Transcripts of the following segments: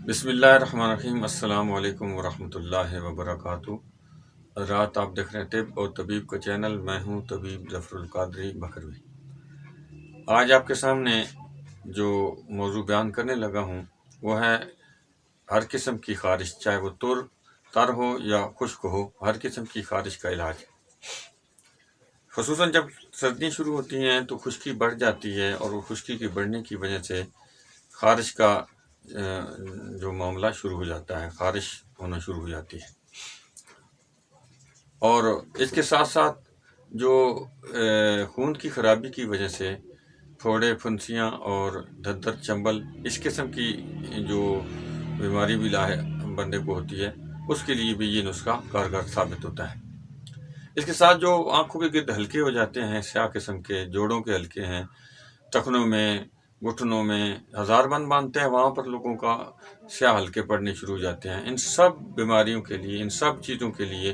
بسم اللہ الرحمن الرحیم۔ السلام علیکم ورحمۃ اللہ وبرکاتہ۔ رات آپ دیکھ رہے ہیں طب اور طبیب کا چینل۔ میں ہوں طبیب ظفر القادری بکروی۔ آج آپ کے سامنے جو موضوع بیان کرنے لگا ہوں وہ ہے ہر قسم کی خارش، چاہے وہ تر ہو یا خشک ہو، ہر قسم کی خارش کا علاج۔ خصوصاً جب سردیاں شروع ہوتی ہیں تو خشکی بڑھ جاتی ہے، اور وہ خشکی کے بڑھنے کی وجہ سے خارش کا جو معاملہ شروع ہو جاتا ہے، خارش ہونا شروع ہو جاتی ہے۔ اور اس کے ساتھ ساتھ جو خون کی خرابی کی وجہ سے پھوڑے، پھنسیاں اور دھدر، چنبل، اس قسم کی جو بیماری بھی بندے کو ہوتی ہے، اس کے لیے بھی یہ نسخہ کارگر ثابت ہوتا ہے۔ اس کے ساتھ جو آنکھوں کے گرد ہلکے ہو جاتے ہیں، سیاہ قسم کے، جوڑوں کے ہلکے ہیں، ٹخنوں میں، گھٹنوں میں ہزار بند باندھتے ہیں، وہاں پر لوگوں کا سیاہ ہلکے پڑنے شروع ہو جاتے ہیں۔ ان سب بیماریوں کے لیے، ان سب چیزوں کے لیے،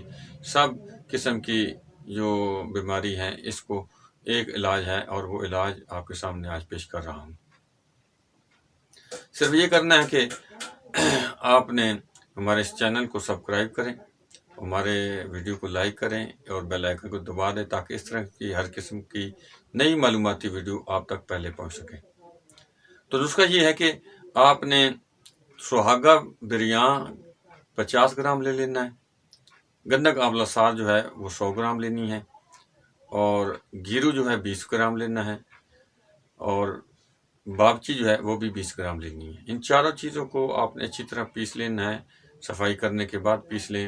سب قسم کی جو بیماری ہیں، اس کو ایک علاج ہے، اور وہ علاج آپ کے سامنے آج پیش کر رہا ہوں۔ صرف یہ کرنا ہے کہ آپ نے ہمارے اس چینل کو سبسکرائب کریں، ہمارے ویڈیو کو لائک کریں اور بیل آئیکن کو دبا دیں، تاکہ اس طرح کی ہر قسم کی نئی معلوماتی ویڈیو آپ تک پہلے پہنچ سکے۔ تو نسخہ یہ ہے کہ آپ نے سہاگا بریاں 50 گرام لے لینا ہے، گندک آملہ سار جو ہے وہ 100 گرام لینی ہے، اور گیرو جو ہے 20 گرام لینا ہے، اور باگچی جو ہے وہ بھی 20 گرام لینی ہے۔ ان چاروں چیزوں کو آپ نے اچھی طرح پیس لینا ہے، صفائی کرنے کے بعد پیس لیں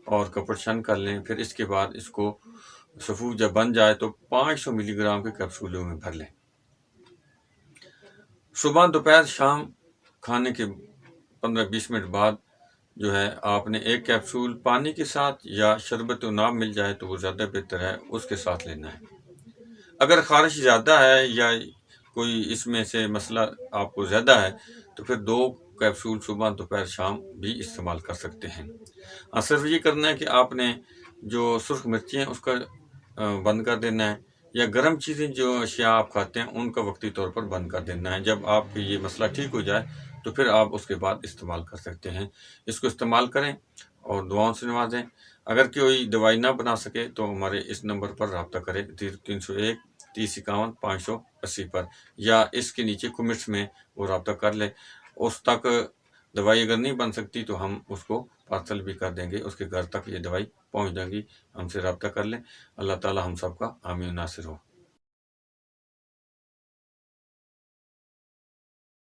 اور کپڑ چھن کر لیں۔ پھر اس کے بعد اس کو سفوف جب بن جائے تو 500 ملی گرام کے کیپسولوں میں بھر لیں۔ صبح، دوپہر، شام کھانے کے 15-20 منٹ بعد جو ہے آپ نے ایک کیپسول پانی کے ساتھ یا شربت و ناب مل جائے تو وہ زیادہ بہتر ہے، اس کے ساتھ لینا ہے۔ اگر خارش زیادہ ہے یا کوئی اس میں سے مسئلہ آپ کو زیادہ ہے تو پھر 2 کیپسول صبح، دوپہر، شام بھی استعمال کر سکتے ہیں۔ صرف یہ کرنا ہے کہ آپ نے جو سرخ مرچی ہیں اس کا بند کر دینا ہے، یا گرم چیزیں جو اشیاء آپ کھاتے ہیں ان کا وقتی طور پر بند کر دینا ہے۔ جب آپ کی یہ مسئلہ ٹھیک ہو جائے تو پھر آپ اس کے بعد استعمال کر سکتے ہیں۔ اس کو استعمال کریں اور دعاؤں سے نوازیں۔ اگر کوئی دوائی نہ بنا سکے تو ہمارے اس نمبر پر رابطہ کریں، 301 3051 580 پر، یا اس کے نیچے کمنٹس میں وہ رابطہ کر لیں۔ اس تک دوائی اگر نہیں بن سکتی تو ہم اس کو پارسل بھی کر دیں گے، اس کے گھر تک یہ دوائی پہنچ جائے گی۔ ہم سے رابطہ کر لیں۔ اللہ تعالی ہم سب کا حامی و ناصر ہو۔